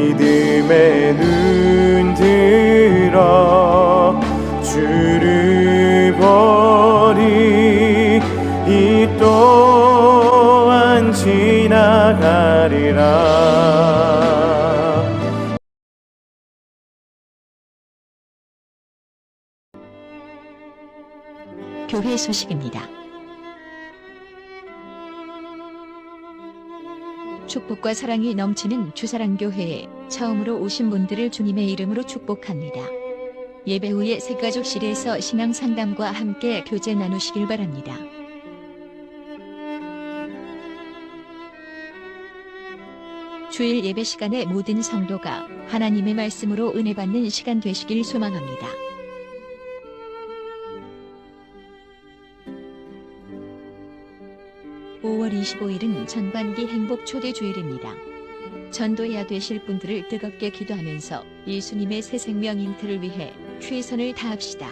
믿음의 눈 들어 주를 보리. 이 또한 지나가리라. 교회 소식입니다. 축복과 사랑이 넘치는 주사랑교회에 처음으로 오신 분들을 주님의 이름으로 축복합니다. 예배 후에 새가족실에서 신앙 상담과 함께 교제 나누시길 바랍니다. 주일 예배 시간에 모든 성도가 하나님의 말씀으로 은혜 받는 시간 되시길 소망합니다. (5월 25일은) 전반기 행복 초대 주일입니다. 전도해야 되실 분들을 뜨겁게 기도하면서 예수님의 새 생명 잉태를 위해 최선을 다합시다.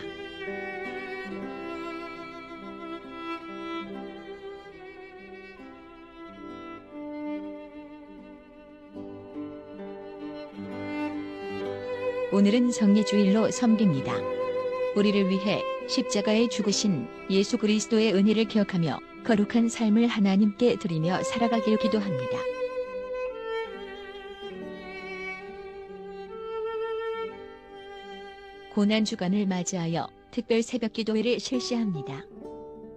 오늘은 성례주일로 섬깁니다. 우리를 위해 십자가에 죽으신 예수 그리스도의 은혜를 기억하며 거룩한 삶을 하나님께 드리며 살아가길 기도합니다. 고난주간을 맞이하여 특별 새벽 기도회를 실시합니다.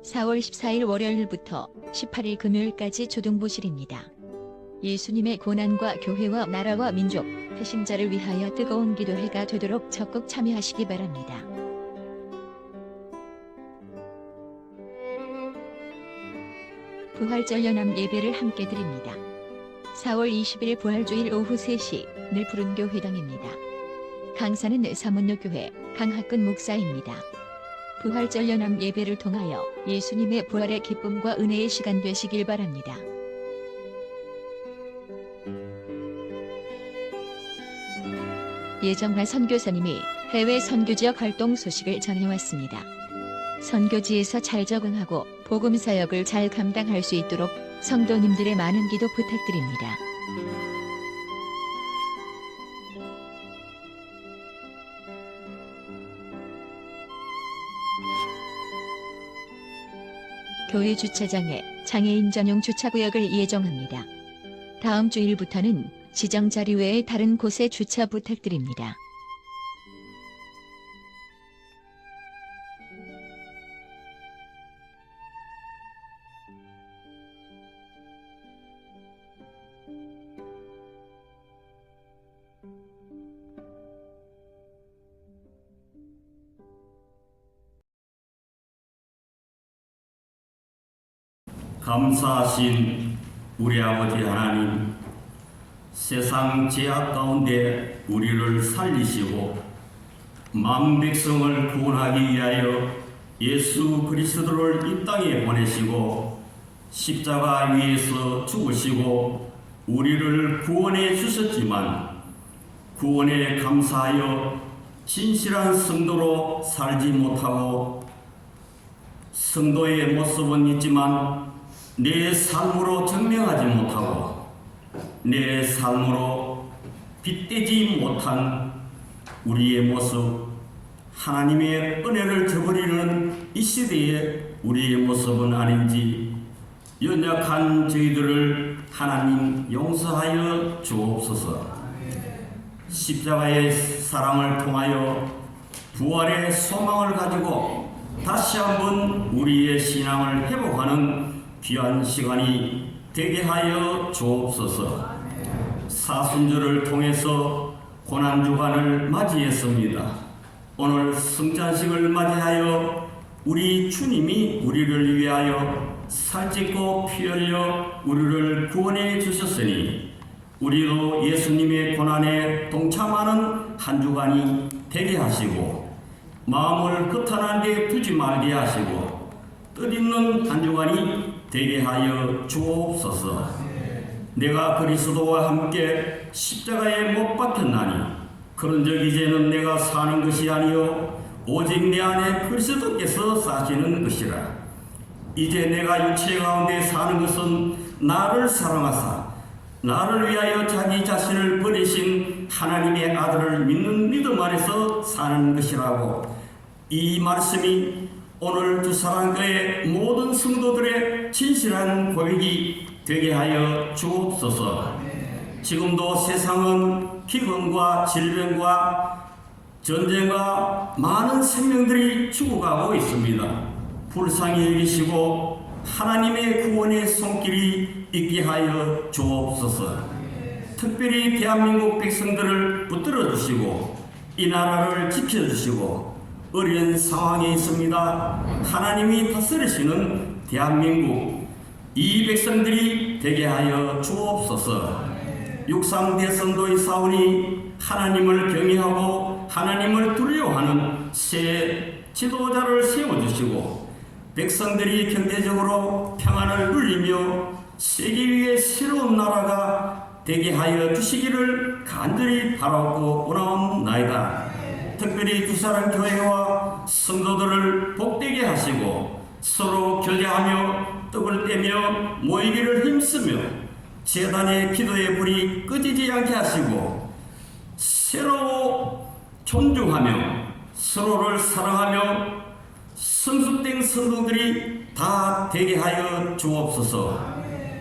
4월 14일 월요일부터 18일 금요일까지 조동보실입니다. 예수님의 고난과 교회와 나라와 민족, 배신자를 위하여 뜨거운 기도회가 되도록 적극 참여하시기 바랍니다. 부활절 연합 예배를 함께 드립니다. 4월 20일 부활주일 오후 3시 늘 푸른교 회당입니다. 강사는 사문로교회 강학근 목사입니다. 부활절 연합 예배를 통하여 예수님의 부활의 기쁨과 은혜의 시간 되시길 바랍니다. 예정화 선교사님이 해외 선교지역 활동 소식을 전해왔습니다. 선교지에서 잘 적응하고 복음 사역을 잘 감당할 수 있도록 성도님들의 많은 기도 부탁드립니다. 교회 주차장에 장애인 전용 주차구역을 예정합니다. 다음 주일부터는 지정 자리 외에 다른 곳에 주차 부탁드립니다. 감사하신 우리 아버지 하나님, 세상 죄악 가운데 우리를 살리시고 만 백성을 구원하기 위하여 예수 그리스도를 이 땅에 보내시고 십자가 위에서 죽으시고 우리를 구원해 주셨지만 구원에 감사하여 진실한 성도로 살지 못하고 성도의 모습은 있지만 내 삶으로 증명하지 못하고 내 삶으로 빛되지 못한 우리의 모습, 하나님의 은혜를 저버리는 이 시대에 우리의 모습은 아닌지 연약한 저희들을 하나님 용서하여 주옵소서. 십자가의 사랑을 통하여 부활의 소망을 가지고 다시 한번 우리의 신앙을 회복하는 귀한 시간이 되게 하여 주옵소서. 사순절을 통해서 고난주간을 맞이했습니다. 오늘 성찬식을 맞이하여 우리 주님이 우리를 위하여 살찌고 피 흘려 우리를 구원해 주셨으니 우리도 예수님의 고난에 동참하는 한 주간이 되게 하시고 마음을 허탄한 데 두지 말게 하시고 뜻있는 한 주간이 되게 하여 주옵소서. 내가 그리스도와 함께 십자가에 못 박혔나니 그런즉 이제는 내가 사는 것이 아니요 오직 내 안에 그리스도께서 사시는 것이라. 이제 내가 육체 가운데 사는 것은 나를 사랑하사 나를 위하여 자기 자신을 버리신 하나님의 아들을 믿는 믿음 안에서 사는 것이라고. 이 말씀이 오늘 두사랑교회 모든 성도들의 진실한 고백이 되게 하여 주옵소서. 지금도 세상은 기근과 질병과 전쟁과 많은 생명들이 죽어가고 있습니다. 불쌍히 여기시고 하나님의 구원의 손길이 있게 하여 주옵소서. 특별히 대한민국 백성들을 붙들어 주시고 이 나라를 지켜주시고 어려운 상황에 있습니다. 하나님이 다스리시는 대한민국 이 백성들이 되게 하여 주옵소서. 육상 대선도 있사오니 하나님을 경외하고 하나님을 두려워하는 새 지도자를 세워주시고 백성들이 경제적으로 평안을 누리며 세계 위의 새로운 나라가 되게 하여 주시기를 간절히 바라고 원하옵나이다. 특별히 두사랑 교회와 성도들을 복되게 하시고 서로 교제하며 떡을 떼며 모이기를 힘쓰며 제단의 기도의 불이 꺼지지 않게 하시고 서로 존중하며 서로를 사랑하며 성숙된 성도들이 다 되게 하여 주옵소서.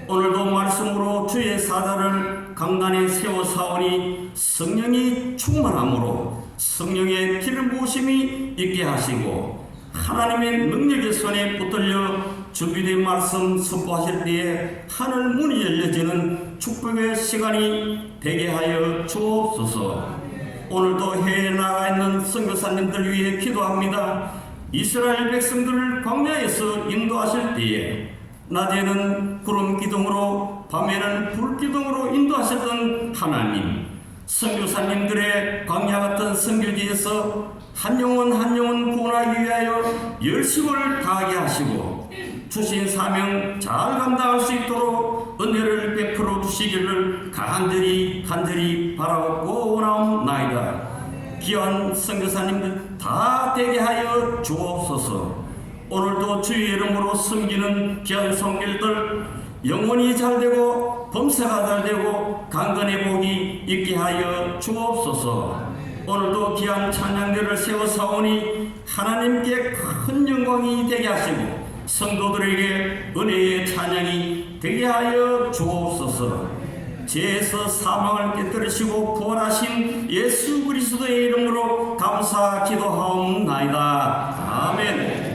오늘도 말씀으로 주의 사자를 강단에 세워 사오니 성령이 충만함으로 성령의 기름 부으심이 있게 하시고 하나님의 능력의 손에 붙들려 준비된 말씀 선포하실 때에 하늘 문이 열려지는 축복의 시간이 되게 하여 주옵소서. 오늘도 해외에 나가 있는 선교사님들 위해 기도합니다. 이스라엘 백성들을 광야에서 인도하실 때에 낮에는 구름 기둥으로 밤에는 불 기둥으로 인도하셨던 하나님, 선교사님들의 광야 같은 선교지에서 한 영혼 한 영혼 구원하기 위하여 열심을 다하게 하시고 주신 사명 잘 감당할 수 있도록 은혜를 베풀어 주시기를 간절히 바라고 원하옵나이다. 귀한 선교사님들 다 되게 하여 주옵소서. 오늘도 주의 이름으로 섬기는 귀한 성길들 영혼이 잘되고 범사가 잘되고 강건의 복이 있게 하여 주옵소서. 오늘도 귀한 찬양대를 세워 사오니 하나님께 큰 영광이 되게 하시고 성도들에게 은혜의 찬양이 되게 하여 주옵소서. 죄에서 사망을 깨뜨리시고 부활하신 예수 그리스도의 이름으로 감사 기도하옵나이다. 아멘.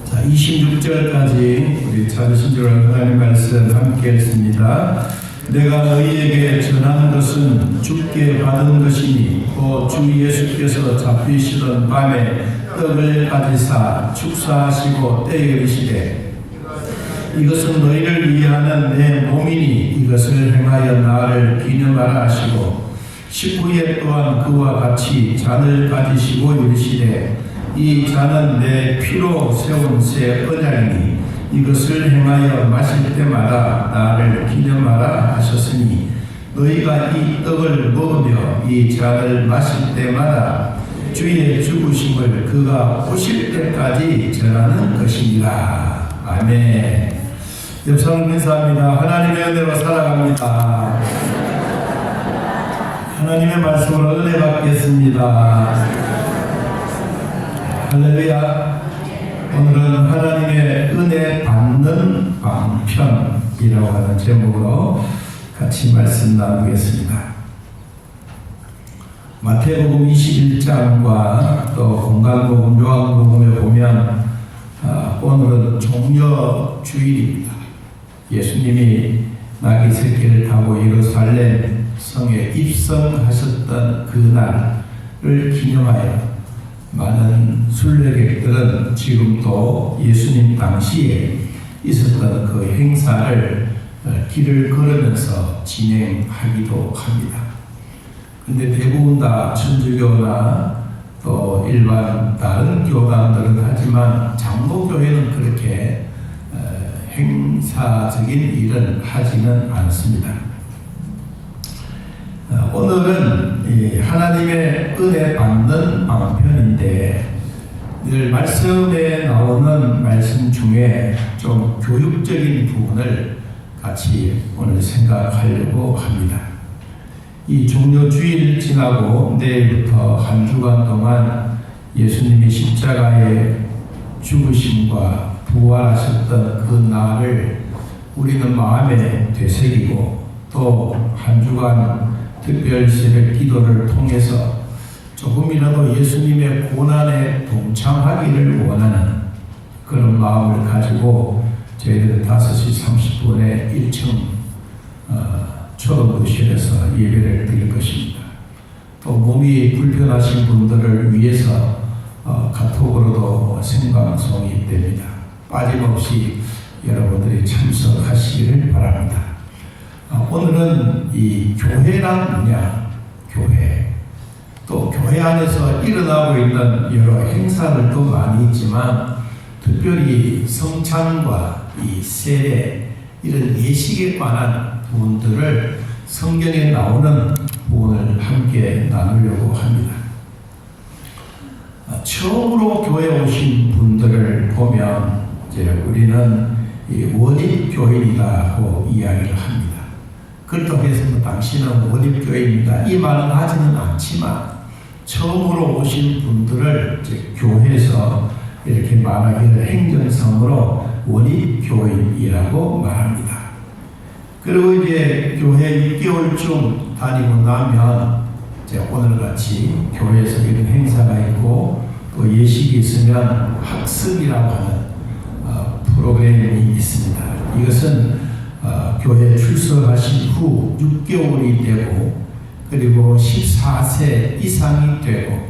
자, 26절까지 우리 자신주를 하나님 말씀 함께 했습니다. 내가 너희에게 전한 것은 주께 받은 것이니 또 주 예수께서 잡히시던 밤에 떡을 가지사 축사하시고 떼어 이르시되 이것은 너희를 위하는 내 몸이니 이것을 행하여 나를 기념하라 하시고 식후에 또한 그와 같이 잔을 가지시고 이르시되 이 잔은 내 피로 세운 새 언약이니 이것을 행하여 마실 때마다 나를 기념하라 하셨으니 너희가 이 떡을 먹으며 이 잔을 마실 때마다 주의 죽으심을 그가 오실 때까지 전하는 것이니라. 아멘. 옆사람 인사합니다. 하나님의 은혜로 살아갑니다. 하나님의 말씀으로 은혜 받겠습니다. 할렐루야. 오늘은 하나님의 은혜 받는 방편이라고 하는 제목으로 같이 말씀 나누겠습니다. 마태복음 21장과 또 공간복음, 요한복음에 보면 오늘은 종려주일입니다. 예수님이 나귀 새끼를 타고 예루살렘 성에 입성하셨던 그날을 기념하여 많은 순례객들은 지금도 예수님 당시에 있었던 그 행사를 길을 걸으면서 진행하기도 합니다. 근데 대부분 다 천주교나 또 일반 다른 교단들은 하지만 장로교회는 그렇게 행사적인 일은 하지는 않습니다. 오늘은 이 하나님의 은혜 받는 방편인데 늘 말씀에 나오는 말씀 중에 좀 교육적인 부분을 같이 오늘 생각하려고 합니다. 이 종료주일 지나고 내일부터 한 주간 동안 예수님이 십자가에 죽으심과 부활하셨던 그 날을 우리는 마음에 되새기고 또 한 주간 특별 새벽 기도를 통해서 조금이라도 예수님의 고난에 동참하기를 원하는 그런 마음을 가지고 저희들은 5시 30분에 1층 초등부실에서 예배를 드릴 것입니다. 또 몸이 불편하신 분들을 위해서 카톡으로도 생방송이 됩니다. 빠짐없이 여러분들이 참석하시기를 바랍니다. 오늘은 이 교회란 뭐냐? 교회. 또 교회 안에서 일어나고 있는 여러 행사들도 많이 있지만 특별히 성찬과 이 세례 이런 예식에 관한 부분들을 성경에 나오는 부분을 함께 나누려고 합니다. 처음으로 교회에 오신 분들을 보면 이제 우리는 원입교인이라고 이야기를 합니다. 그렇다고 해서 당신은 원입교인입니다 이 말은 하지는 않지만 처음으로 오신 분들을 이제 교회에서 이렇게 말하기를 행정상으로 원입교인이라고 말합니다. 그리고 이제 교회 6개월쯤 다니고 나면 이제 오늘같이 교회에서 이런 행사가 있고 또 예식이 있으면 학습이라고 하는 프로그램이 있습니다. 이것은 교회에 출석하신 후 6개월이 되고 그리고 14세 이상이 되고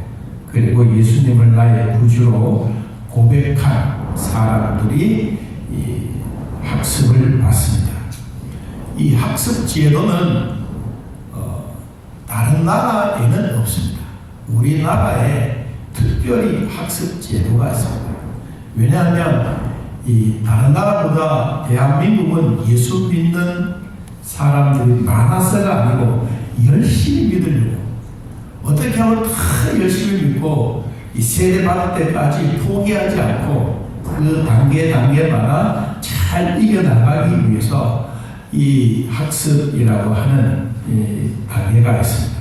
그리고 예수님을 나의 구주로 고백한 사람들이 이 학습을 받습니다. 이 학습 제도는 다른 나라에는 없습니다. 우리나라에 특별히 학습 제도가 있습니다. 왜냐하면 이 다른 나라보다 대한민국은 예수 믿는 사람들이 많아서가 아니고 열심히 믿으려고 어떻게 하면 다 열심히 믿고 이 세례 받을 때까지 포기하지 않고 그 단계마다 잘 이겨나가기 위해서 이 학습이라고 하는 이 단계가 있습니다.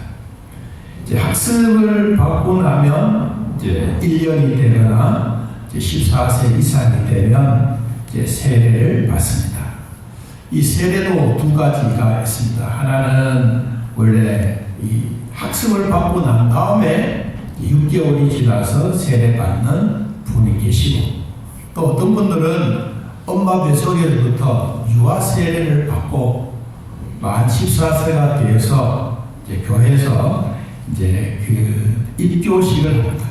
이제 학습을 받고 나면 이제 1년이 되거나 이제 14세 이상이 되면 이제 세례를 받습니다. 이 세례도 두 가지가 있습니다. 하나는 원래 이 학습을 받고 난 다음에 6개월이 지나서 세례받는 분이 계시고 또 어떤 분들은 엄마 뱃속에서부터 유아 세례를 받고 만 14세가 되어서 이제 교회에서 이제 그 입교식을 합니다.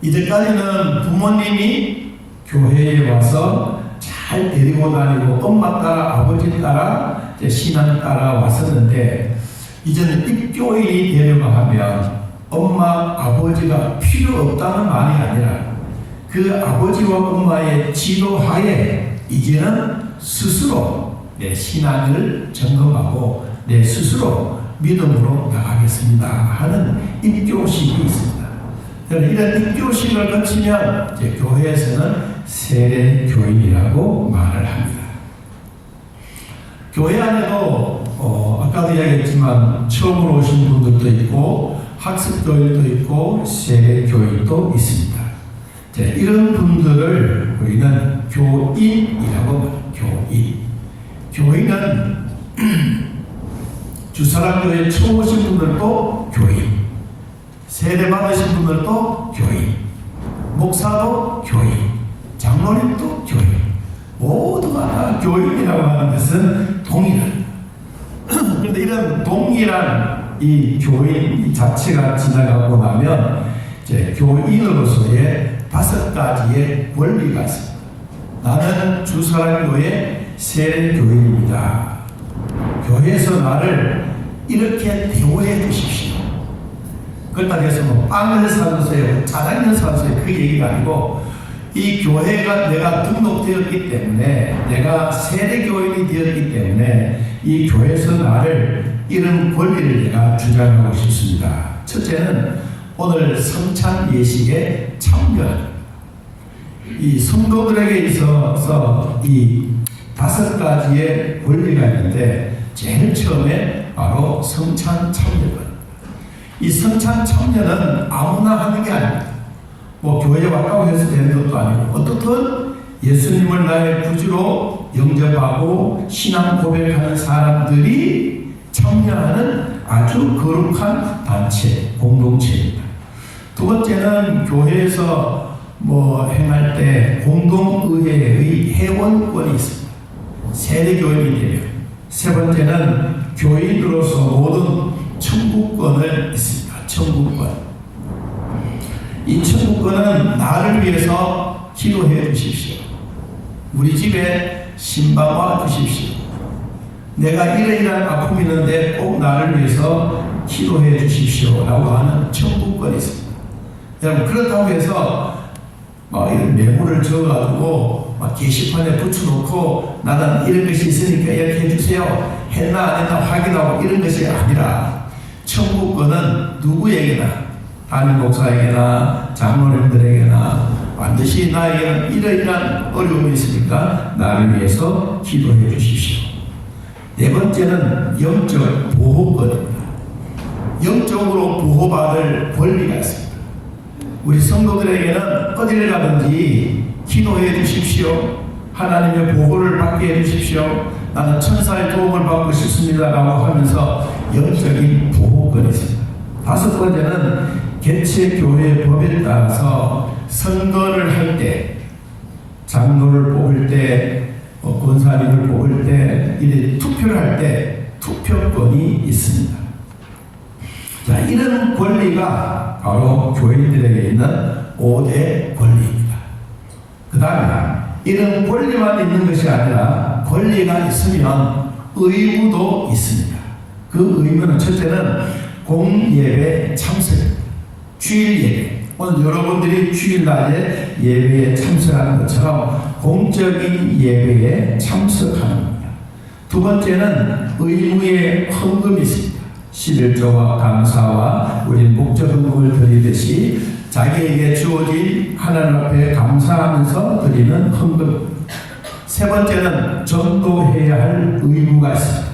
이제까지는 부모님이 교회에 와서 잘 데리고 다니고 엄마 따라 아버지 따라 이제 신앙 따라 왔었는데 이제는 입교인이 되려고 하면 엄마 아버지가 필요 없다는 말이 아니라 그 아버지와 엄마의 지도하에 이제는 스스로 내 신앙을 점검하고 내 스스로 믿음으로 나가겠습니다 하는 입교식이 있습니다. 이런 입교식을 거치면 이제 교회에서는 세례교인이라고 말을 합니다. 교회 안에도 아까도 이야기했지만 처음으로 오신 분들도 있고 학습교인도 있고 세례교인도 있습니다. 이런 분들을 우리는 교인이라고 말합니다. 교인은 주사랑교회 처음 오신 분들도 교인, 세례 받으신 분들도 교인, 목사도 교인, 장로님도 교인, 모두가 다 교인이라고 하는 것은 동일합니다. 그런데 이런 동일한 이 교인 자체가 지나가고 나면 이제 교인으로서의 5가지의 원리가 있습니다. 나는 주사랑교회 세례교인입니다. 교회에서 나를 이렇게 대우해 주십시오. 그렇다고 해서 뭐 빵을 사주세요, 짜장면 사주세요 그 얘기가 아니고 이 교회가 내가 등록되었기 때문에 내가 세례교인이 되었기 때문에 이 교회에서 나를 이런 권리를 제가 주장하고 싶습니다. 첫째는 오늘 성찬 예식의 참여. 이 성도들에게 있어서 이 5가지의 권리가 있는데 제일 처음에 바로 성찬 참여권. 이 성찬 참여는 아무나 하는 게 아닙니다. 뭐 교회에 왔다고 해서 되는 것도 아니고 어떻든 예수님을 나의 구주로 영접하고 신앙 고백하는 사람들이 참여하는 아주 거룩한 단체, 공동체입니다. 두 번째는 교회에서 뭐 행할 때 공동의회의 회원권이 있습니다. 세대교인이 되면. 세 번째는 교인으로서 모든 청구권을 있습니다. 청구권. 이 청구권은 나를 위해서 기도해 주십시오. 우리 집에 신방와 주십시오. 내가 이러이러한 아픔이 있는데 꼭 나를 위해서 기도해 주십시오 라고 하는 청구권이 있습니다. 여러분 그렇다고 해서 이런 메모를 적어가지고 게시판에 붙여놓고 나는 이런 것이 있으니까 이렇게 해주세요 했나 안 했나 확인하고 이런 것이 아니라 청구권은 누구에게나 담임 목사에게나 장로님들에게나 반드시 나에게는 이러이러한 어려움이 있으니까 나를 위해서 기도해 주십시오. 네 번째는 영적 보호권입니다. 영적으로 보호받을 권리가 있습니다. 우리 성도들에게는 어디를 가든지 기도해 주십시오. 하나님의 보호를 받게 해 주십시오. 나는 천사의 도움을 받고 싶습니다 라고 하면서 영적인 보호권이 있습니다. 다섯 번째는 개체교회 법에 따라서 선거를 할 때, 장로를 뽑을 때, 권사님을 뽑을 때, 이래 투표를 할 때 투표권이 있습니다. 자, 이런 권리가 바로 교인들에게 있는 5대 권리입니다. 그 다음에 이런 권리만 있는 것이 아니라 권리가 있으면 의무도 있습니다. 그 의무는 첫째는 공예배 참석입니다. 주일 예배. 오늘 여러분들이 주일날에 예배에 참석하는 것처럼 공적인 예배에 참석하는 겁니다. 두 번째는 의무의 헌금이 있습니다. 11조와 감사와 우리 목적 헌금을 드리듯이 자기에게 주어진 하나님 앞에 감사하면서 드리는 헌금. 세 번째는 전도해야 할 의무가 있습니다.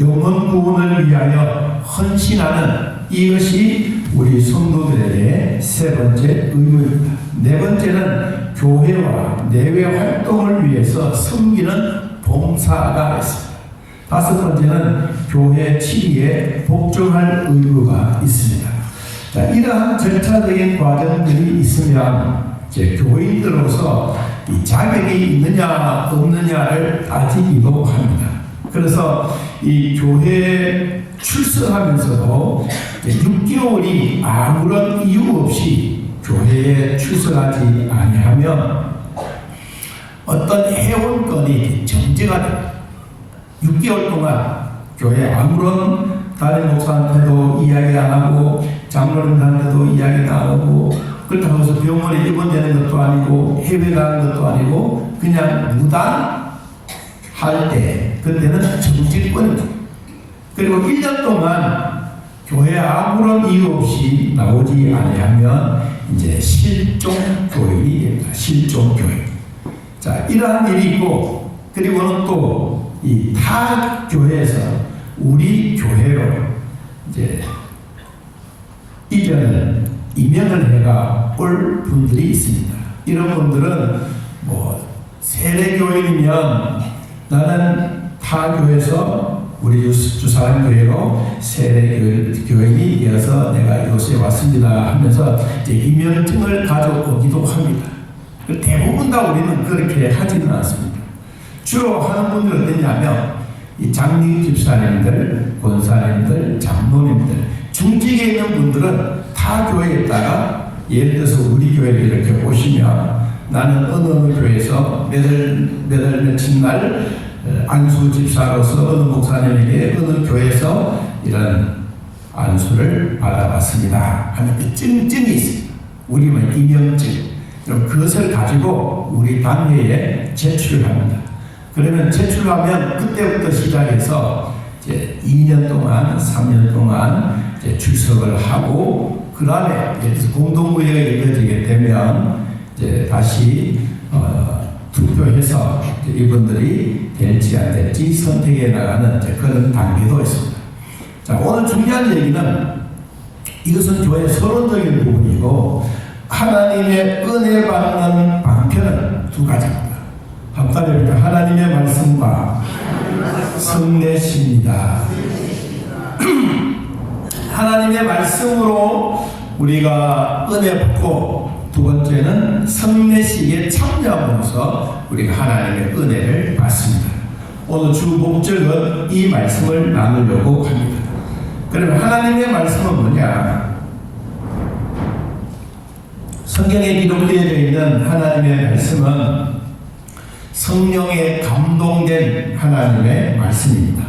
영혼 구원을 위하여 헌신하는 이것이 우리 성도들에게 세 번째 의무입니다. 네 번째는 교회와 내외 활동을 위해서 섬기는 봉사가 있습니다. 다섯 번째는 교회 치리에 복종할 의무가 있습니다. 자, 이러한 절차적인 과정들이 있으면 이제 교인들로서 이 자격이 있느냐 없느냐를 따지기도 합니다. 그래서 이 교회에 출석하면서도 6개월이 아무런 이유 없이 교회에 출석하지 아니하면 어떤 회원권이 정지가 됩니다. 6개월 동안 교회 아무런 다른 목사한테도 이야기 안 하고 장로님한테도 이야기 안 하고 그렇다고 해서 병원에 입원되는 것도 아니고 해외 가는 것도 아니고 그냥 무단할 때 그때는 정지권입니다. 그리고 1년 동안 교회에 아무런 이유 없이 나오지 아니하면 이제 실종 교인이 됩니다. 실종 교인. 자, 이러한 일이 있고 그리고는 또 이 타 교회에서 우리 교회로 이제 이명을 해가 올 분들이 있습니다. 이런 분들은 뭐 세례교인이면 나는 타 교회에서 우리 주사람 교회로 세례교인이 되어서 내가 이곳에 왔습니다 하면서 이제 임명증을 가져오기도 합니다. 대부분 다 우리는 그렇게 하지는 않습니다. 주로 하는 분들은 어떠냐면 이 장로 집사님들, 권사님들, 장로님들, 중직에 있는 분들은 타 교회에 있다가 예를 들어서 우리 교회에 이렇게 오시면 나는 어느 교회에서 며칠 날 안수 집사로서 어느 목사님에게 어느 교회에서 이런 안수를 받아봤습니다 하는 그 증증이 있습니다. 우리는 임명증. 그럼 그것을 가지고 우리 단회에 제출을 합니다. 그러면 제출하면 그때부터 시작해서 이제 2년 동안, 3년 동안 이제 출석을 하고 그 다음에 공동구역이 이루어지게 되면 이제 다시 투표해서 이분들이 될지 안 될지 선택해 나가는 이제 그런 단계도 있습니다. 자, 오늘 중요한 얘기는 이것은 교회 서론적인 부분이고 하나님의 은혜 받는 방편은 두 가지입니다. 한번입니다. 하나님의 말씀과 성례십니다. 하나님의 말씀으로 우리가 은혜 받고 두 번째는 성례식에 참여함으로써 우리가 하나님의 은혜를 받습니다. 오늘 주 목적은 이 말씀을 나누려고 합니다. 그러면 하나님의 말씀은 뭐냐? 성경에 기록되어 있는 하나님의 말씀은 성령에 감동된 하나님의 말씀입니다.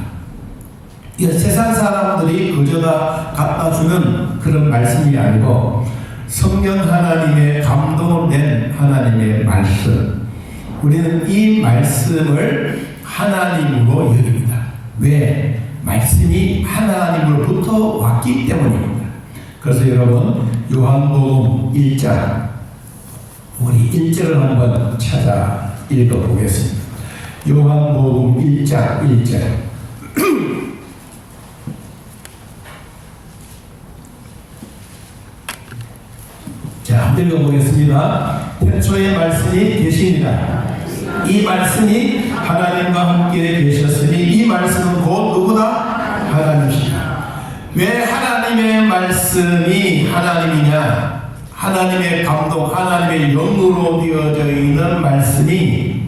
이건 세상 사람들이 그저다 갖다 주는 그런 말씀이 아니고 성령 하나님의 감동된 하나님의 말씀. 우리는 이 말씀을 하나님으로 여깁니다. 왜? 말씀이 하나님으로부터 왔기 때문입니다. 그래서 여러분 요한복음 1장 우리 1절을 한번 찾아 읽어보겠습니다. 요한복음 1장 1절 자, 한번 읽어보겠습니다. 태초에 말씀이 계십니다. 이 말씀이 하나님과 함께 계셨으니 이 말씀은 곧 누구다? 하나님이시다. 왜 하나님의 말씀이 하나님이냐? 하나님의 감동, 하나님의 영으로 되어져 있는 말씀이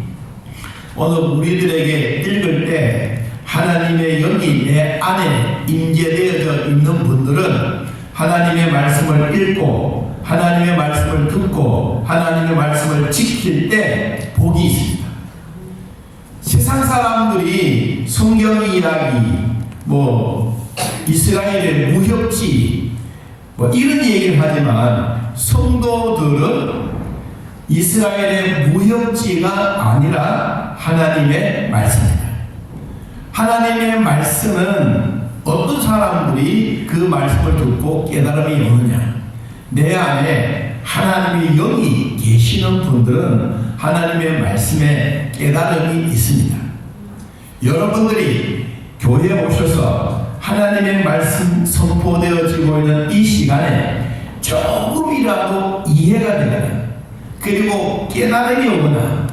오늘 우리들에게 읽을 때 하나님의 영이 내 안에 임재되어져 있는 분들은 하나님의 말씀을 읽고 하나님의 말씀을 듣고 하나님의 말씀을 지킬 때 복이 있습니다. 세상 사람들이 성경 이야기, 이스라엘의 무협지, 이런 얘기를 하지만 성도들은 이스라엘의 무협지가 아니라 하나님의 말씀입니다. 하나님의 말씀은 어떤 사람들이 그 말씀을 듣고 깨달음이 오느냐? 내 안에 하나님의 영이 계시는 분들은 하나님의 말씀에 깨달음이 있습니다. 여러분들이 교회에 오셔서 하나님의 말씀 선포되어지고 있는 이 시간에 조금이라도 이해가 되면 그리고 깨달음이 오거나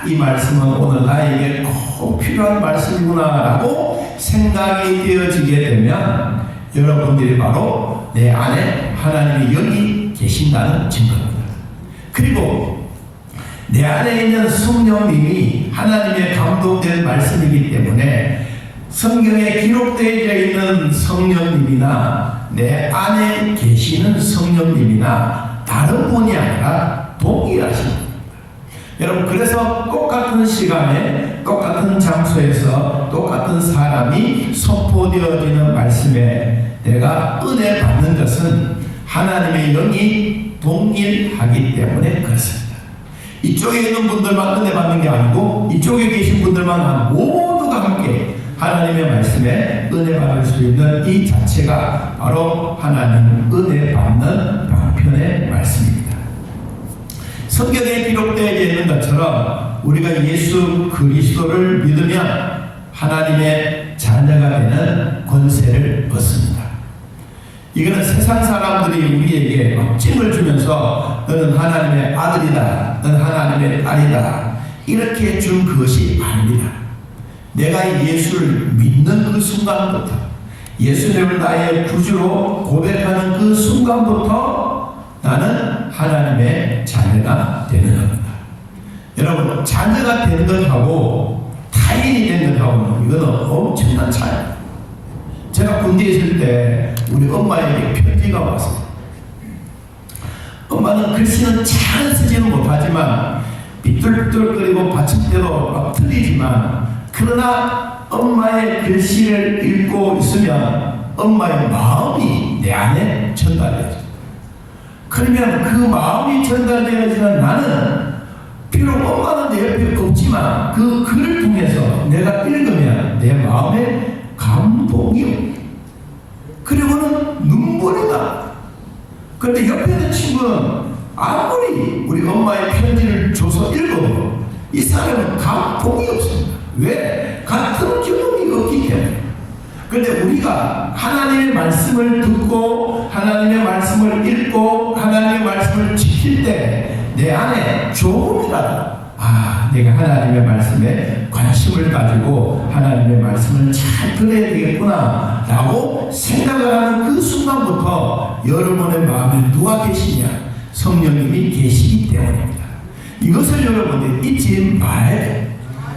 이 말씀은 오늘 나에게 꼭 필요한 말씀이구나 라고 생각이 되어지게 되면 여러분들이 바로 내 안에 하나님의 영이 계신다는 증거입니다. 그리고 내 안에 있는 성령님이 하나님의 감동된 말씀이기 때문에 성경에 기록되어 있는 성령님이나 내 안에 계시는 성령님이나 다른 분이 아니라 동일하십니다. 여러분, 그래서 똑같은 시간에 똑같은 장소에서 똑같은 사람이 선포되어지는 말씀에 내가 은혜 받는 것은 하나님의 영이 동일하기 때문에 그렇습니다. 이쪽에 있는 분들만 은혜 받는 게 아니고 이쪽에 계신 분들만 모두가 함께 하나님의 말씀에 은혜 받을 수 있는 이 자체가 바로 하나님 은혜 받는 방편의 말씀입니다. 성경에 기록되어 있는 것처럼 우리가 예수 그리스도를 믿으면 하나님의 자녀가 되는 권세를 얻습니다. 이거는 세상 사람들이 우리에게 확증을 주면서 너는 하나님의 아들이다, 너는 하나님의 딸이다 이렇게 준 것이 아닙니다. 내가 예수를 믿는 그 순간부터 예수님을 나의 구주로 고백하는 그 순간부터 나는 하나님의 자녀가 되는 겁니다. 여러분, 자녀가 되는 것하고 타인이 되는 것하고는 이거는 엄청난 차이입니다. 제가 군대에 있을 때 우리 엄마에게 편지가 왔어요. 엄마는 글씨는 잘 쓰지는 못하지만 삐뚤삐뚤거리고 받침대도 막 틀리지만 그러나 엄마의 글씨를 읽고 있으면 엄마의 마음이 내 안에 전달되어져요. 그러면 그 마음이 전달되어지는 나는 비록 엄마는 내 옆에 없지만 그 글을 통해서 내가 읽으면 내 마음에 감동이요. 그리고는 눈물이 나. 그런데 옆에 있는 친구는 아무리 우리 엄마의 편지를 줘서 읽어도 이 사람은 감동이 없습니다. 왜? 같은 경험이 없기 때문에. 그런데 우리가 하나님의 말씀을 듣고 하나님의 말씀을 읽고 하나님의 말씀을 지킬 때 내 안에 조금이라도 내가 하나님의 말씀에 관심을 가지고 하나님의 말씀을 잘 들어야 되겠구나 라고 생각을 하는 그 순간부터 여러분의 마음에 누가 계시냐? 성령님이 계시기 때문입니다. 이것을 여러분들이 잊지 말아야 돼요.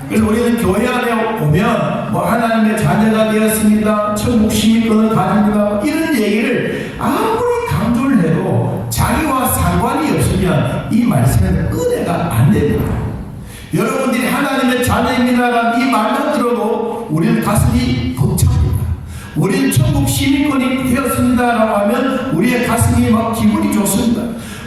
그래서 우리는 교회 안에 오면 뭐 하나님의 자녀가 되었습니다, 천국 시민권을 가집니다, 이런 얘기를 아무리 강조를 해도 자기와 상관이 없으면 이 말씀은 은혜가 안 됩니다. 여러분들이 하나님의 자녀입니다라는 이 말만 들어도 우리는 가슴이 벅찹니다. 우리는 천국 시민권이 되었습니다라고 하면 우리의 가슴이 막 기분이 좋습니다.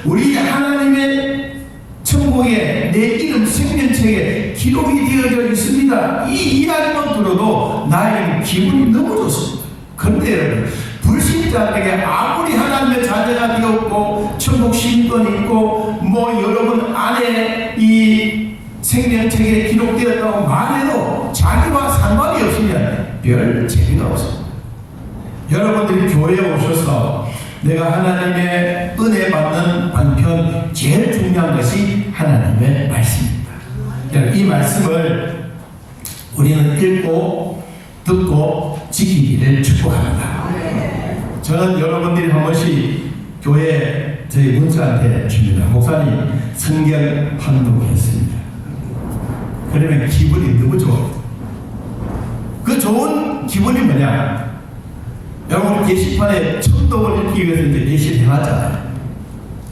우리 하나님의 천국에 내 이름 생명책에 기록이 되어져 있습니다. 이 이야기만 들어도 나에게 기분이 너무 좋습니다. 그런데 여러분, 불신자들에게 아무리 하나님의 자녀가 되었고 천국 시민권이 있고 뭐 여러분 안에 이 생명책에 기록되었다고 말해도 자기와 상관이 없으면 별 재미가 없습니다. 여러분들이 교회에 오셔서 내가 하나님의 은혜 받는 방편 제일 중요한 것이 하나님의 말씀입니다. 이 말씀을 우리는 읽고 듣고 지키기를 축복합니다. 저는 여러분들이 한 번씩 교회 저희 문자한테 줍니다. 목사님 성경 한독했습니다. 그러면 기분이 너무 좋아요. 그 좋은 기분이 뭐냐? 여러분 게시판에 천독을 읽기 위해서 이제 게시를 해놨잖아요.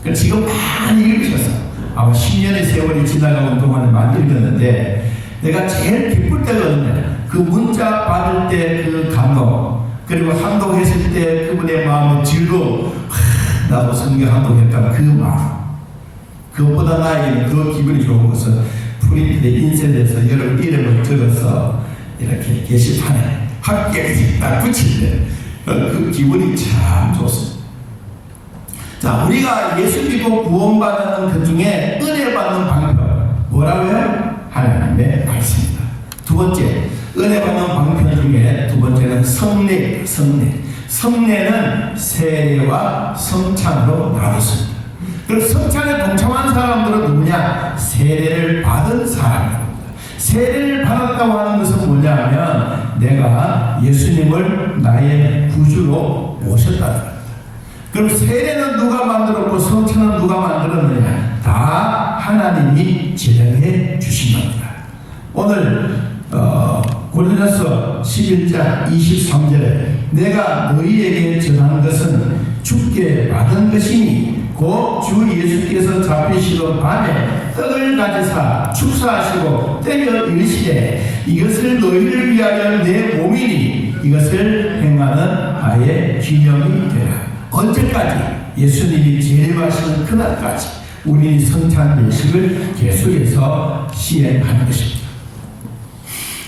그러니까 지금 많이 읽으셨어. 아마 10년의 세월이 지나가는 동안에 많이 읽었는데 내가 제일 기쁠 때가 언제냐? 그 문자 받을 때 그 감동, 그리고 한독했을 때 그분의 마음의 즐거움, 나도 성경 한독했다 그 마음. 그것보다 나에게는 그 기분이 좋은 것은 프린트에 인쇄돼서 여러분 이름을 적어서 이렇게 게시판에 학교에 딱 붙일 때 그 기분이 참 좋습니다. 자, 우리가 예수 믿고 구원받는 그 중에 은혜 받는 방법 뭐라고요? 하나님의 말씀입니다. 두 번째, 은혜 받는 방법 중에 두 번째는 성례. 성례는 세례와 성찬으로 나눴습니다. 그럼 성찬에 동참한 사람들은 누구냐? 세례를 받은 사람입니다. 세례를 받았다고 하는 것은 뭐냐면 내가 예수님을 나의 구주로 모셨다는 겁니다. 그럼 세례는 누가 만들었고 성찬은 누가 만들었느냐? 다 하나님이 제정해 주신 겁니다. 오늘 고린도서 11장 23절에 내가 너희에게 전한 것은 주께 받은 것이니 곧 주 예수께서 잡히시던 밤에 떡을 가지사 축사하시고 떼어 이르시되 이것을 너희를 위하여 내 몸이니 이것을 행하는 나의 기념이 되라. 언제까지? 예수님이 재림하시는 그날까지 우리 성찬 예식을 계속해서 시행하는 것입니다.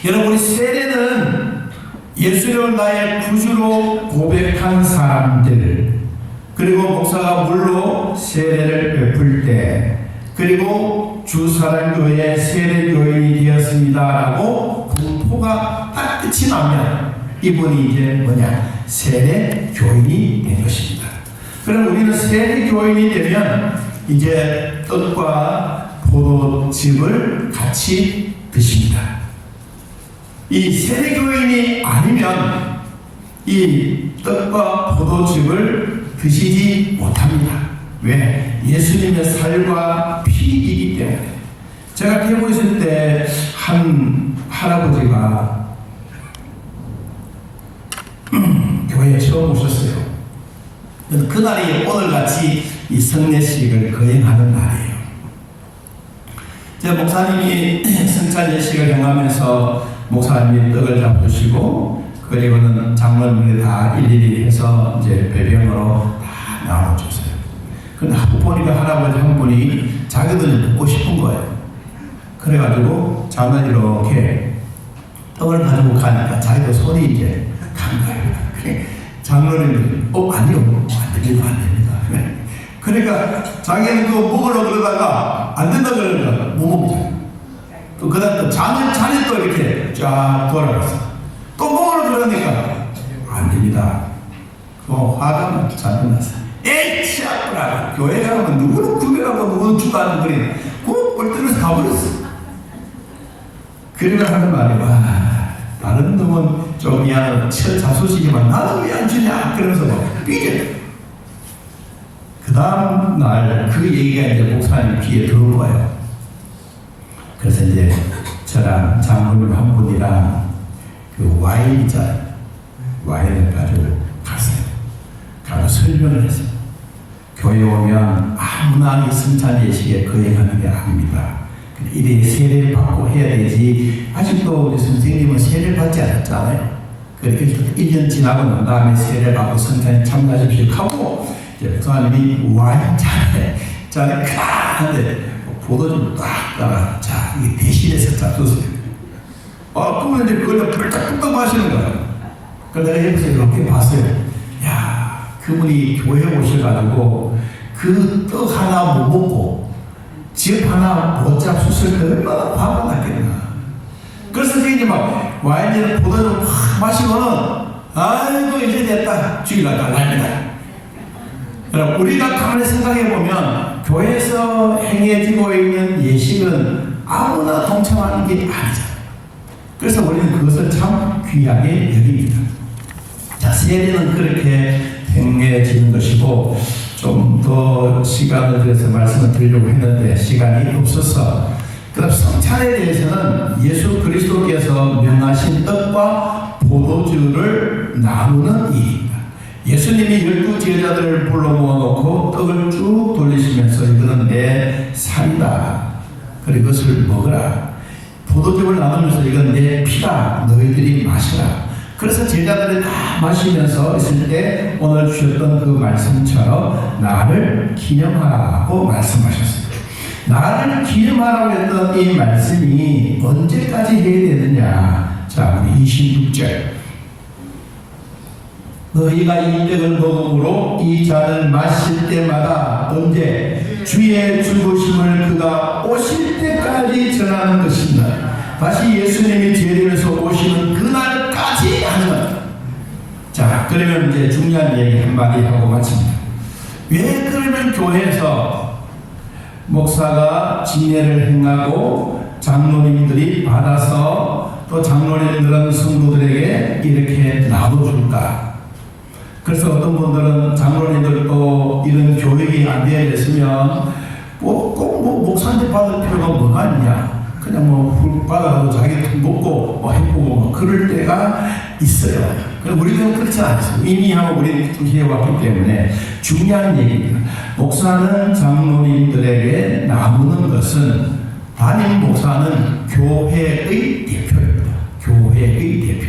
여러분, 세례는 예수를 나의 구주로 고백한 사람들, 그리고 목사가 물로 세례를 베풀 때, 그리고 주사랑교회 세례교인이 되었습니다라고 공포가 딱 끝이 나면 이분이 이제 뭐냐? 세례교인이 된 것입니다. 그럼 우리는 세례교인이 되면 이제 떡과 포도즙을 같이 드십니다. 이 세례교인이 아니면 이 떡과 포도즙을 드시지 못합니다. 왜? 예수님의 살과 피이기 때문에. 제가 배우고 있을 때 한 할아버지가 교회에 처음 오셨어요. 그날이 오늘같이 이 성례식을 거행하는 날이에요. 제 목사님이 성찬 예식을 행하면서 목사님이 떡을 잡으시고 그리고는 장로님들이 다 일일이 해서 이제 배병으로 다 나눠줬어요. 근데 보니까 할아버지 한 분이 자기도 먹고 싶은 거예요. 그래가지고 장로님 이렇게 떡을 가지고 가니까 자기도 손이 이제 한 거예요. 그래, 장로님들, 아니요, 안 됩니다. 그러니까 자기는 그거 먹으려고 그러다가 안 된다 그러니까 못 먹자. 또 그다음 또 잔이 또 이렇게 쫙 돌아갔어. 또 먹으려고 그러니까 안 됩니다. 화가 잔났어. 에이, 치아프라. 교회 가면 누구는 구별하고 누구는 주가는 그래. 그 꼴등에서 가버렸어. 그러면 하는 말이, 다른 놈은 좀 미안해. 자소식이만 나는 왜 안 주냐? 그러면서 삐져. 그 다음 날 그 얘기가 이제 목사님 귀에 들어온 거예요. 그래서 이제 저랑 장로님 한 분이랑 그 와인을 가지고 갔어요. 가서 설명을 했어요. 교회 오면 아무나 이 성찬 예식에 거행하는 게 아닙니다. 이래 세례를 받고 해야 되지. 아직도 우리 선생님은 세례를 받지 않았잖아요. 그렇게 1년 지나고 난 다음에 세례를 받고 성찬에 참가하십시오 하고 이제 목사님이 와인잔에 크한데 포도주를 딱 따라 자, 이 대신해서 잡수세요. 그러면 이제 그걸 뿔딱뿔딱 마시는 거예요. 그래서 내가 옆에서 이렇게 봤어요. 야, 그분이 교회 오셔가지고 그 떡 하나 못 먹고 집 하나 못 잡수실 때 얼마나 화가 났겠나. 그래서 이제 막 와인을 포도주를 확 마시고는 아이고 이제 됐다. 주일날 날입니다. 그럼 우리가 가만히 생각해보면 교회에서 행해지고 있는 예식은 아무나 동참하는 게 아니잖아요. 그래서 우리는 그것을 참 귀하게 여깁니다. 자, 세례는 그렇게 행해지는 것이고 좀 더 시간을 들여서 말씀을 드리려고 했는데 시간이 없어서 그럼 성찬에 대해서는 예수 그리스도께서 명하신 떡과 포도주를 나누는 일입니다. 예수님이 12 제자들을 불러 모아놓고 떡을 쭉 돌리시면서 이거는 내 살이다. 그리고 이것을 먹으라. 포도주를 나누면서 이건 내 피다. 너희들이 마시라. 그래서 제자들이 다 마시면서 있을 때 오늘 주셨던 그 말씀처럼 나를 기념하라고 말씀하셨습니다. 나를 기념하라고 했던 이 말씀이 언제까지 해야 되느냐. 자, 우리 26절. 너희가 이 떡을 먹음으로 이 잔을 마실 때마다 언제 주의 죽으심을 그가 오실 때까지 전하는 것입니다. 다시 예수님이 재림에서 오시는 그날까지 하는 것. 자, 그러면 이제 중요한 얘기 한마디 하고 마칩니다. 왜 그러면 교회에서 목사가 진례를 행하고 장로님들이 받아서 또 장로님들은 성도들에게 이렇게 나눠줄까? 그래서 어떤 분들은 장로님들도 이런 교육이 안 되어 있으면 꼭 목사한테 받을 필요가 뭐가 있냐? 그냥 훅 받아가지고 자기 먹고 해보고 그럴 때가 있어요. 그럼 우리는 그렇지 않습니다. 이미 하고 우리는 해왔기 때문에 중요한 얘기입니다. 목사는 장로님들에게 나누는 것은 담임 목사는 교회의 대표입니다. 교회의 대표.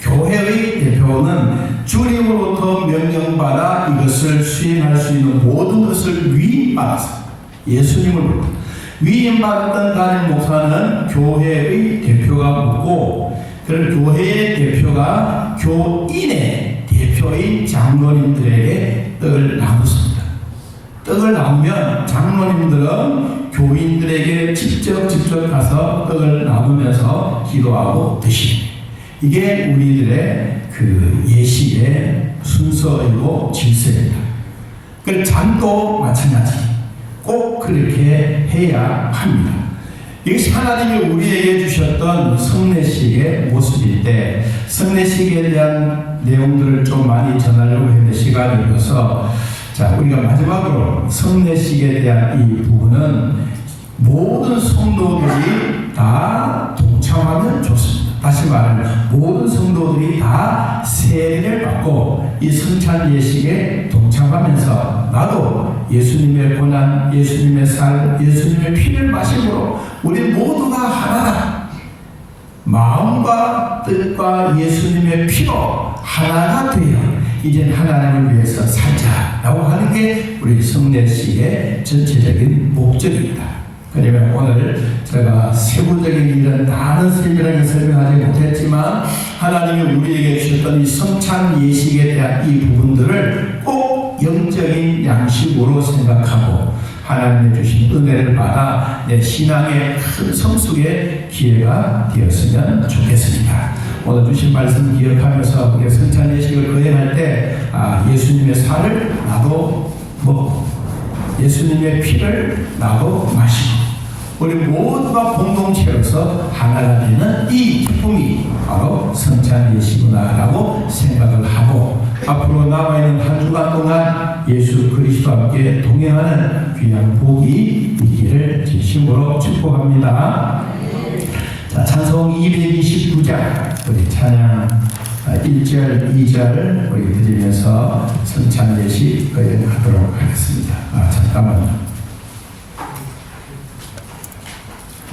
교회의 대표는 주님으로부터 명령받아 이것을 수행할 수 있는 모든 것을 위임받았습니다. 예수님으로부터. 위임받았던 담임 목사는 교회의 대표가 묻고 그런 교회의 대표가 교인의 대표인 장로님들에게 떡을 나눴습니다. 떡을 나누면 장로님들은 교인들에게 직접 가서 떡을 나누면서 기도하고 드십니다. 이게 우리들의 그 예식의 순서이고 질서입니다. 그 잔도 마찬가지. 꼭 그렇게 해야 합니다. 이것이 하나님이 우리에게 주셨던 성례식의 모습인데 성례식에 대한 내용들을 좀 많이 전하려고 했는데 시간이 없어서 자, 우리가 마지막으로 성례식에 대한 이 부분은 모든 성도들이 다 동참하면 좋습니다. 다시 말하면 모든 성도들이 다 세례를 받고 이 성찬 예식에 동참하면서 나도 예수님의 고난, 예수님의 살, 예수님의 피를 마심으로 우리 모두가 하나다. 마음과 뜻과 예수님의 피로 하나가 되어 이제 하나님을 위해서 살자라고 하는 게 우리 성례식의 전체적인 목적입니다. 그러면 오늘 제가 세부적인 이런 다른 설명을 설명하지 못했지만 하나님이 우리에게 주셨던 이 성찬 예식에 대한 이 부분들을 꼭 영적인 양식으로 생각하고 하나님의 주신 은혜를 받아 내 신앙의 큰 성숙의 기회가 되었으면 좋겠습니다. 오늘 주신 말씀 기억하면서 우리 성찬 예식을 거행할 때 예수님의 살을 나도 먹고 예수님의 피를 나도 마시고 우리 모두가 공동체로서 하나가 되는 이 기쁨이 바로 성찬 예식이구나라고 생각을 하고 앞으로 남아있는 한 주간 동안 예수 그리스도와 함께 동행하는 귀한 복이 있기를 진심으로 축복합니다. 자, 찬송 229장 우리 찬양 1절, 2절 우리 드리면서 성찬 예식 거행하도록 하겠습니다. 잠깐만요.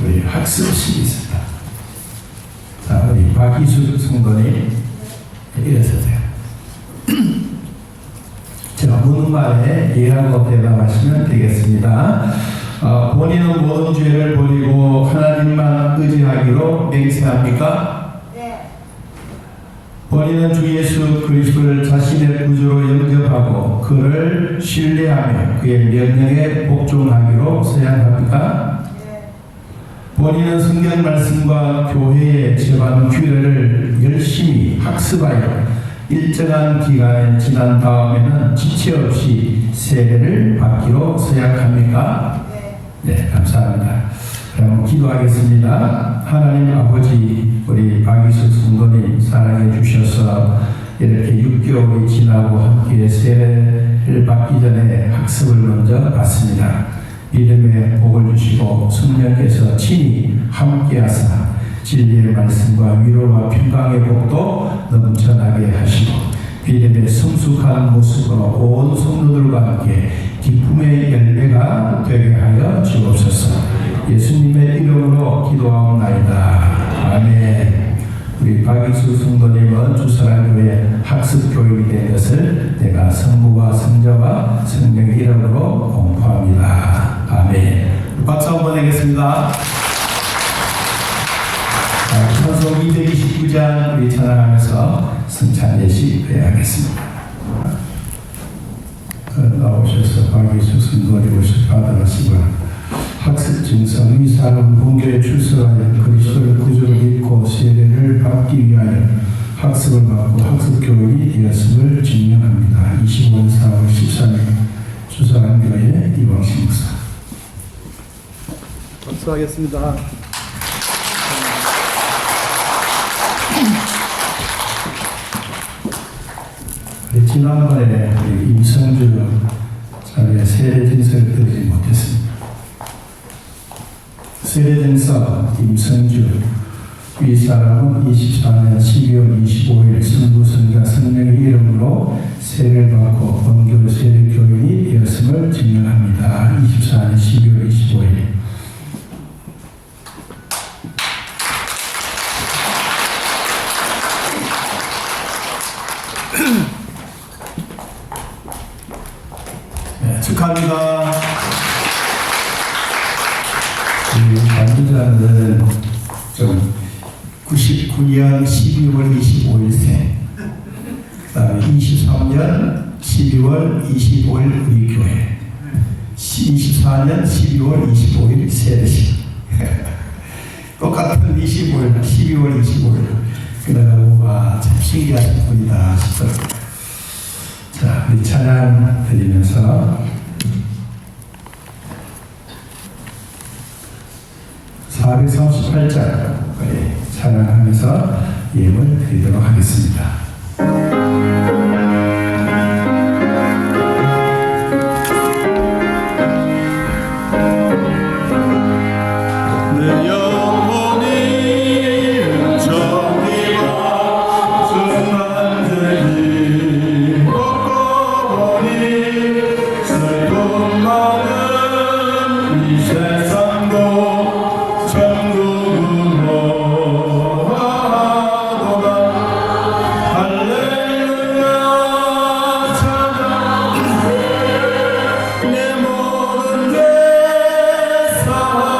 우리 학습실이 있습니다. 자, 우리 박희수 성도님 일어서세요. 제가 묻는 말에 예하고 대답하시면 되겠습니다. 본인은 모든 죄를 버리고 하나님만 의지하기로 맹세합니까? 네. 본인은 주 예수 그리스도를 자신의 구주로 영접하고 그를 신뢰하며 그의 명령에 복종하기로 서약합니까? 네. 본인은 성경 말씀과 교회의 제반 규례를 열심히 학습하여 일정한 기간이 지난 다음에는 지체 없이 세례를 받기로 서약합니까? 네, 감사합니다. 그럼 기도하겠습니다. 하나님 아버지, 우리 박희수 성도님 사랑해 주셔서 이렇게 6개월이 지나고 함께 세례를 받기 전에 학습을 먼저 받습니다. 믿음의 복을 주시고 성령께서 친히 함께하사 진리의 말씀과 위로와 평강의 복도 넘쳐나게 하시고 믿음의 성숙한 모습으로 온 성도들과 함께 기쁨의 열매가 되게 하여 주옵소서. 예수님의 이름으로 기도하옵나이다. 아멘. 우리 박희수 성도님은 주사랑교회 학습교육이 된 것을 내가 성부와 성자와 성령의 이름으로 공포합니다. 아멘. 박수 한번 내겠습니다. 찬송 229장 우리 찬양하면서 성찬 예식 해야겠습니다. 나오셔서 박희수 성도님 오셔서 받아가시고 학습 증서 의사는 본교에 출석하여 그리스도를 구주로 믿고 세례를 받기 위하여 학습을 받고 학습 교육이 되었음을 증명합니다. 25년 4월 13일 주사랑교회 이광식 목사. 박수하겠습니다. 지난번에 우리 임성주 자매의 세례 증서를 드리지 못했습니다. 세례 증서 임성주 이 사람은 24년 12월 25일 성부성자 성령의 이름으로 세례를 받고 본교 세례 교인이 되었음을 증명합니다. 24년 12월 25일 축하합니다. 관계자는 좀 99년 12월 25일생, 그 다음에 23년 12월 25일 우리 교회, 24년 12월 25일 세례식. 똑같은 25일, 12월 25일. 그래가지고 참 신기하신 분이다 싶더라고요. 자, 우리 찬양 드리면서 438장 찬양하면서 예물 드리도록 하겠습니다. 내 모든 게 사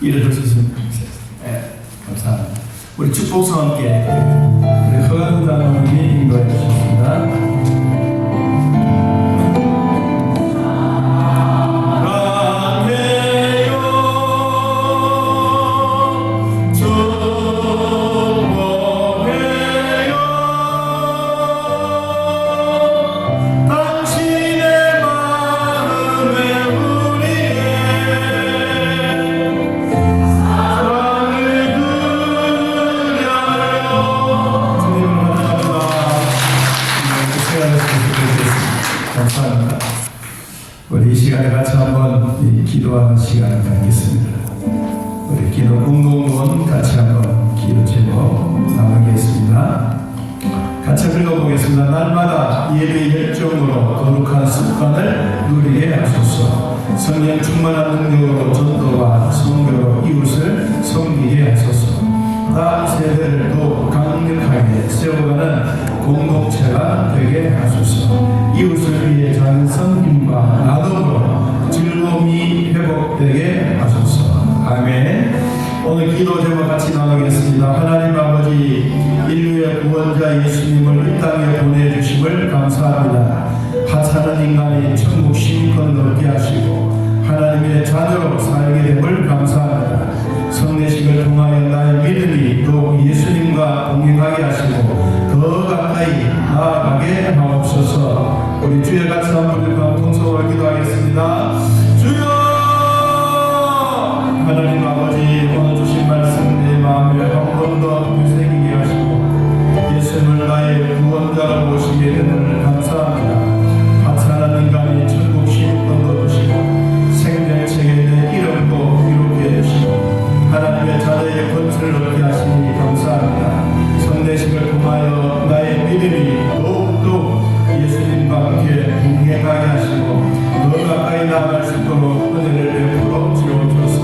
일어설 수 있으면 좋겠어요. 네, 감사합니다. 우리 축복성 함께 우리 허가도 장로님이 인도해 주셨습니다. 감사합니다. 우리 이 시간에 같이 한번 기도하는 시간을 갖겠습니다. 우리 기도 공동문 같이 한번 기도 제목 나누겠습니다. 같이 읽어보겠습니다. 날마다 예배의 열정으로 거룩한 습관을 누리게 하소서. 성령 충만한 능력으로 전도와 선교로 이웃을 섬기게 하소서. 다음 세대를 더 강력하게 세워가는 공동체가 되게 하소서. 이웃을 위해 작은 섬김과 나눔으로 즐거움이 회복되게 하소서. 아멘. 오늘 기도 제목 같이 나누겠습니다. 하나님 아버지, 인류의 구원자 예수님을 이 땅에 보내주심을 감사합니다. 하찮은 인간이 천국 시민권을 얻게 하시고 하나님의 자녀로 살게 됨을 감사합니다. 성례식을 통하여 나의 믿음이 더욱 예수님과 동행하게 하시고 더 가까이 나아가게 하옵소서. 우리 주의 같이 한번 통성으로 기도하겠습니다. 주여! 하나님 아버지, 오늘 주신 말씀 내 마음에 한 번 더 되새기게 하시고 예수님을 나의 구원자로 모시게 됨을 감사합니다. 하찮은 인간이 천국 시민권도 주시고 생명책에 내 이름도 이루게 해주시고 하나님의 자녀의 권세를 얻게 하시니 감사합니다. 성례식을 통하여 나의 믿음이 더욱더 예수님과 함께 동행하게 하시고 더 가까이 나아갈 수 있도록 은혜를 베풀어 주옵소서.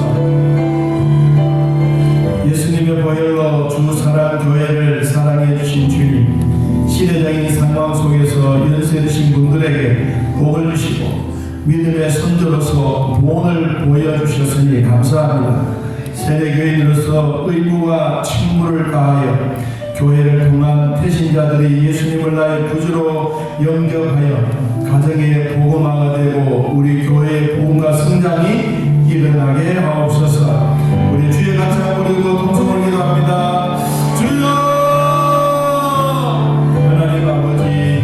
예수님의 보혈로 주 사랑교회를 사랑해 주신 주님, 시대적인 상황 속에서 연세 드신 분들에게 복을 주시고 믿음의 선조로서 본을 보여주셨으니 감사합니다. 세대교인으로서 의무와 책무를 다하여 교회를 통한 태신자들이 예수님을 나의 구주로 영접하여 가정의 복음화가 되고 우리 교회의 복음과 성장이 일어나게 하옵소서. 우리 주의 같이 부르고 통성을 기도합니다. 주여! 하나님 아버지,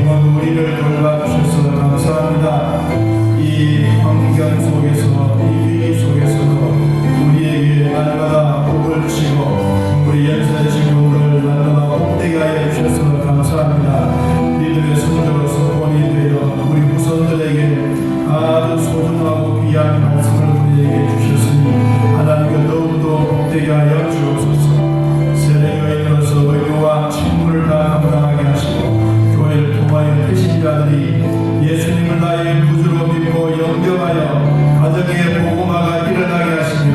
오늘 우리를 돌봐주셔서 감사합니다. 이 환경 속에서, 이 위기 속에서도 우리에게 날마다 복을 주시고 우리 연세되신 분들 날마다 복되게 하여 주셔서 감사합니다. 믿음의 선조로서 본이 되어 우리 후손들에게 아주 소중하고 귀한 말씀을 우리에게 주셨으니 하나님께 더욱더 복되게 하여 주옵소서. 세례교인으로서 의무와 책무를 다 감당하게 하시고 교회를 통하여 태신자들이 예수님을 나의 구주로 믿고 영접하여 가정의 복음화가 일어나게 하시며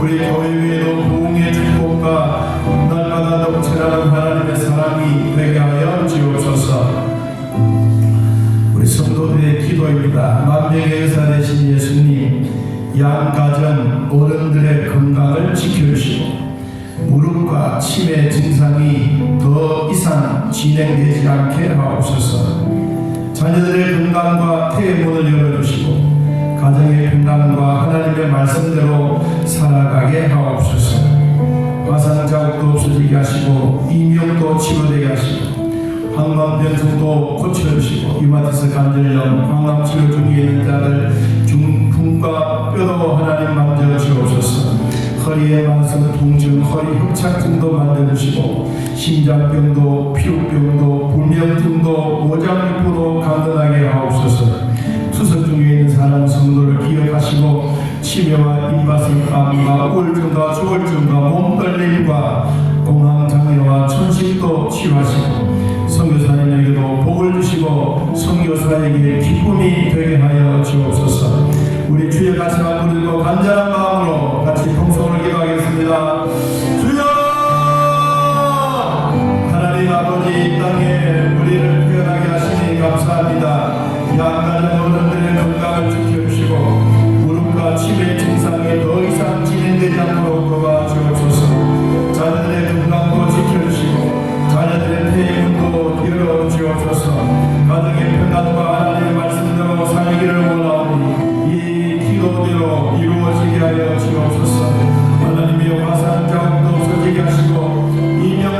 우리 교회 위에도 부흥의 축복과 날마다 넘쳐나는 하나님의 사랑이 되게 하여 주옵소서. 우리 성도들의 기도입니다. 만병의 의사 되신 예수님, 양가정 어른들의 건강을 지켜주시고 무릎과 치매 증상이 더 이상 진행되지 않게 하옵소서. 자녀들의 건강과 태의 문을 열어주시고 가정의 평강과 하나님의 말씀대로 살아가게 하옵소서. 화상 자국도 없어지게 하시고 이명도 치료되게 하시고 항암병증도 고쳐주시고 유마티스 관절염, 항암치료 중에 있는 자들 중풍과 뼈도 하나님 만져주옵소서. 허리에 만성 통증, 허리 협착증도 만져주시고 심장병도, 피부병도, 불면증도, 모장육부도 간단하게 하옵소서. 투석 중에 있는 사람 성도를 기억하시고 치매와 입맛성암과 우울증과 조울증과 몸떨림과 공황장애와 천식도 치유하시고 선교사님에게도 복을 주시고 선교사에게 기쁨이 되게 하여 주옵소서. 우리 주의 같이 부르고 간절한 마음으로 같이 통성을 기도하겠습니다. 주여! 하나님 아버지, 이 땅에 우리를 태어나게 하시니 감사합니다. 양가정 어른들의 건강을 지켜주시고 무릎과 치매 증상이 더 이상 진행되지 않도록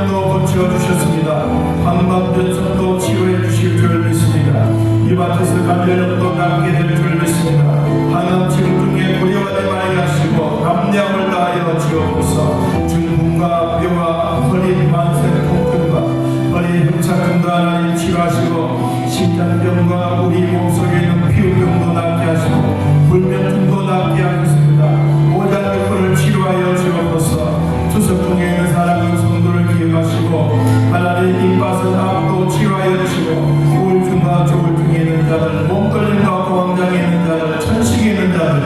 간염도 고쳐주셨습니다. 항암변성도 치료해 주실 줄 믿습니다. 이마트에서 간염도 낫게 될 줄 믿습니다. 항암 치료 중에 고려하지 말게 하시고 감량을 다하여 주옵소서. 중풍과 뼈와 허리 만세 통증과 허리 협착증도 하나님 치료하시고 심장병과 우리 몸속에 있는 피부병도 낫게 하시고 불면증도 낫게 하셨습니다. 오장육부를 치료하여 주옵소서. 투석 중에 있는 사랑하는 성도를 기억하시고 하나님 입맛은 암도 치료하여 주시고 우울증과 조울증에 있는 자들, 몸떨림과 공황장애 있는 자들, 천식에 있는 자들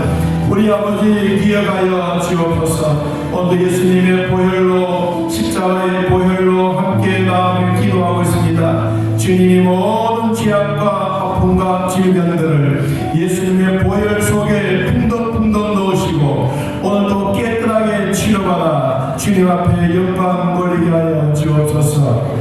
우리 아버지 기억하여 주옵소서. 오늘 예수님의 보혈로 십자가의 보혈로 함께 마음을 기도하고 있습니다. 주님이 모든 죄악과 아픔과 질병들을 예수님의 보혈 속에 풍덩풍덩 넣으시고 오늘도 깨끗하게 치료받아 주님 앞에 영광 돌리게 하여 주옵소서.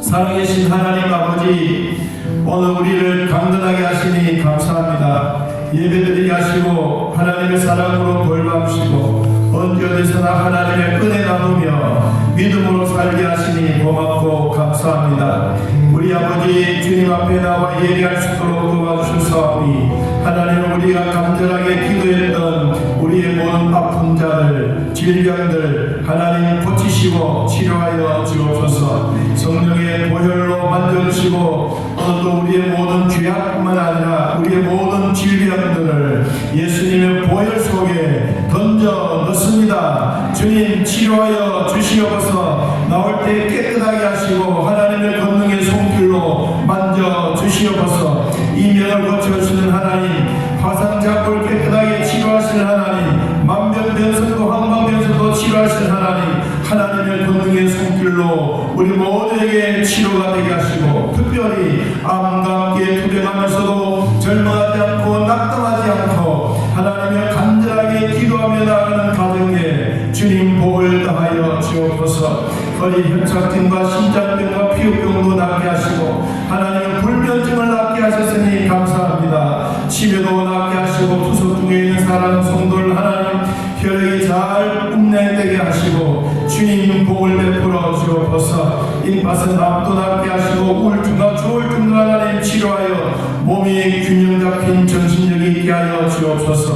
살아계신 하나님 아버지, 오늘 우리를 강건하게 하시니 감사합니다. 예배드리게 하시고 하나님의 사랑으로 돌봐주시고 언제 어디서나 하나님의 은혜 나누며 믿음으로 살게 하시니 고맙고 감사합니다. 우리 아버지 주님 앞에 나와 예배할 수 있도록 도와주셔서니 하나님, 우리가 간절하게 기도했던 우리의 모든 아픈 자들, 질병들 하나님 고치시고 치료하여 주옵소서. 성령의 보혈로 만져주시고 오늘도 우리의 모든 죄악뿐만 아니라 우리의 모든 질병들을 예수님의 보혈 속에 던져 넣습니다. 주님 치료하여 주시옵소서. 나올 때 깨끗하게 하시고 하나님의 권능의 손길로 만져 주시옵소서. 이명을 고쳐주시는 하나님, 화상자골 깨끗하게 치료하시는 하나님, 만병변성도 항만변성도 치료하시는 하나님, 하나님의 권능의 손길로 우리 모두에게 치료가 되게 하시고 특별히 암과 함께 투병하면서도 절망하지 않고 낙담하지 않고 하나님의 간절하게 기도하며 나아가는 가정에 주님 복을 다하여 주옵소서. 허리 협착증과 심장병과 피부병도 낫게 하시고 하나님의 불면증을 낫게 하셨으니 감사합니다. 치매도 낫게 하시고 투석 중에 있는 사랑하는 성도를 하나님 혈액이 잘 운행되게 하시고 주님 복을 베풀어 주옵소서. 입맛은 암도 낫게 하시고 우울증과 조울증도 하나님 치료하여 몸이 균형 잡힌 정신력이 있게 하여 주옵소서.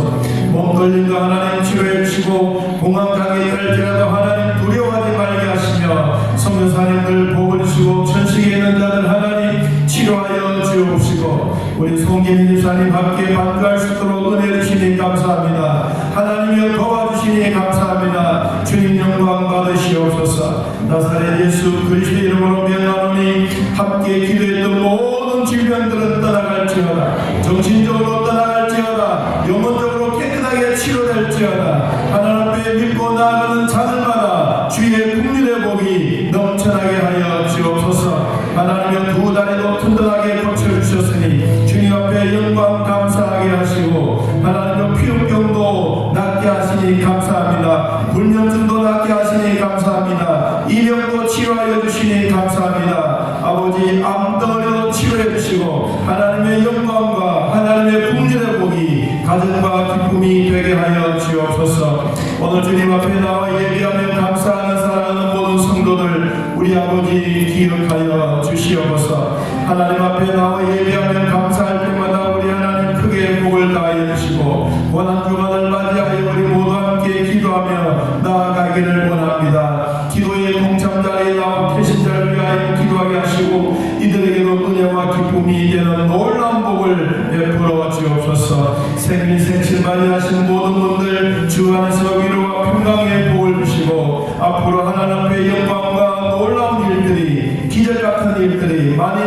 몸떨림도 하나님 치료해 주시고 공황장애 될지라도 하나님 두려워하지 말게 하시며 선교사님들 복을 주시고 천식에 있는 자들 하나님 치료하여 주옵시고 우리 송기민 집사님 함께 반주할 수 있도록 은혜 주시니 감사합니다. 하나님이여 도와주시니 감사합니다. 주님 영광 받으시옵소서. 나사렛 예수 그리스도의 이름으로 명하노니 함께 기도했던 모든 질병들은 떠나갈지어다. 정신적으로 떠나갈지어다. 영혼적으로 깨끗하게 치료될지어다. 하나님 앞에 믿고 나아가는 자들마다 주의 국민의 복이 넘쳐나게 하여 주옵소서. 하나님의 두 다리도 튼튼하게 고쳐주셨으니 주님 앞에 영광 감사하게 하시고 하나님의 피부병도 낫게 하시니 감사합니다. 불면증도 낫게 하시니 감사합니다. 이병도 치료하여 주시니 감사합니다. 아버지 암덩어리도 치료해 주시고 하나님의 영광과 하나님의 국민의 복이 가정과 기쁨이 되게 하여 주옵소서. 오늘 주님 앞에 나와 예배하며 감사하는 사랑하는 모든 성도들 우리 아버지 기억하여 주시옵소서. 하나님 앞에 나와 예배하며 감사할 때마다 우리 하나님 크게 복을 다하여 주시고 고난주간을 맞이하여 우리 모두 함께 기도하며 나아가기를 원합니다. 기도의 동참자리에 나와 계신 자를 위하여 기도하게 하시고 이들에게도 은혜와 기쁨이 되는 놀라운 복을 베풀어 주옵소서. 생일 생신 맞이하신 모든 분들 주 안에서 위로와 평강의 복을 주시고 앞으로 하나님 앞에 영광과 놀라운 일들이 기적 같은 일들이 많이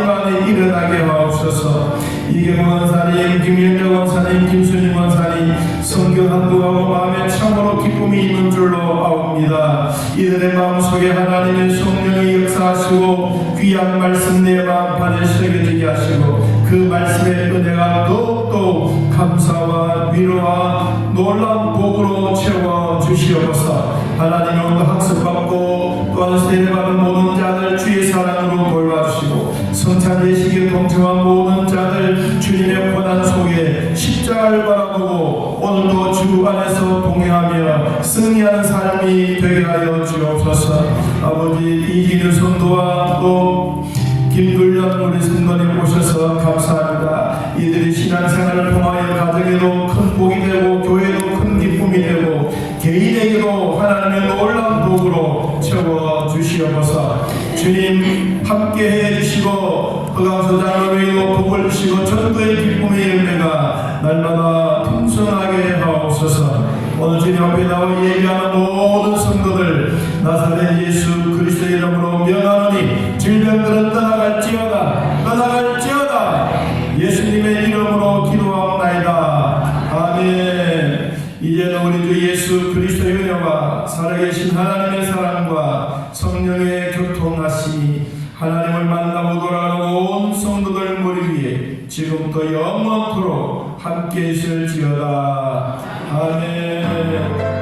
일어나게 하옵소서. 이경원 원사님, 김현정 원사님, 김순임 원사님 성경 한두하고 마음에 참으로 기쁨이 있는 줄로 아옵니다. 이들의 마음속에 하나님의 성령이 역사하시고 귀한 말씀 내 마음판에 새겨지게 하시고 그 말씀의 은혜가 더욱더 감사와 위로와 놀라운 복으로 채워주시옵소서. 하나님의 오늘 학습받고 또한 세례받은 모든 자들 주의 사랑으로 돌봐주시고 성찬 예식에 동참한 모든 자들 주님의 고난 속에 십자가를 바라보고 오늘도 주 주 안에서 동행하며 승리하는 삶이 되게 하여 주옵소서. 아버지 이기는 성도와 또 김δουλ련 우리 성도님 오셔서 감사합니다. 이들이 신앙생활을 통하여 가정에도 큰 복이 되고 교회도 큰 기쁨이 되고 개인에게도 하나님의 놀라운 복으로 채워 주시옵소서. 주님 함께해 주시고 허강소장을 외에도 복을 주시고 전도의 기쁨의 열매가 날마다 풍성하게 하옵소서. 오늘 주님 앞에 나와 예배하는 모든 성도들 나사렛 예수 그리스도의 이름으로 명하노니 질병들은 떠나갈지어다 예수님의 이름으로 기도하옵나이다. 아멘. 이제는 우리 주 예수 그리스도의 은혜와 살아계신 하나님의 사랑과 성령의 교통하심이 하나님을 만나고 돌아가는 온 성도들 머리 위에 지금부터 영원토록 함께 있을지어다. 아멘.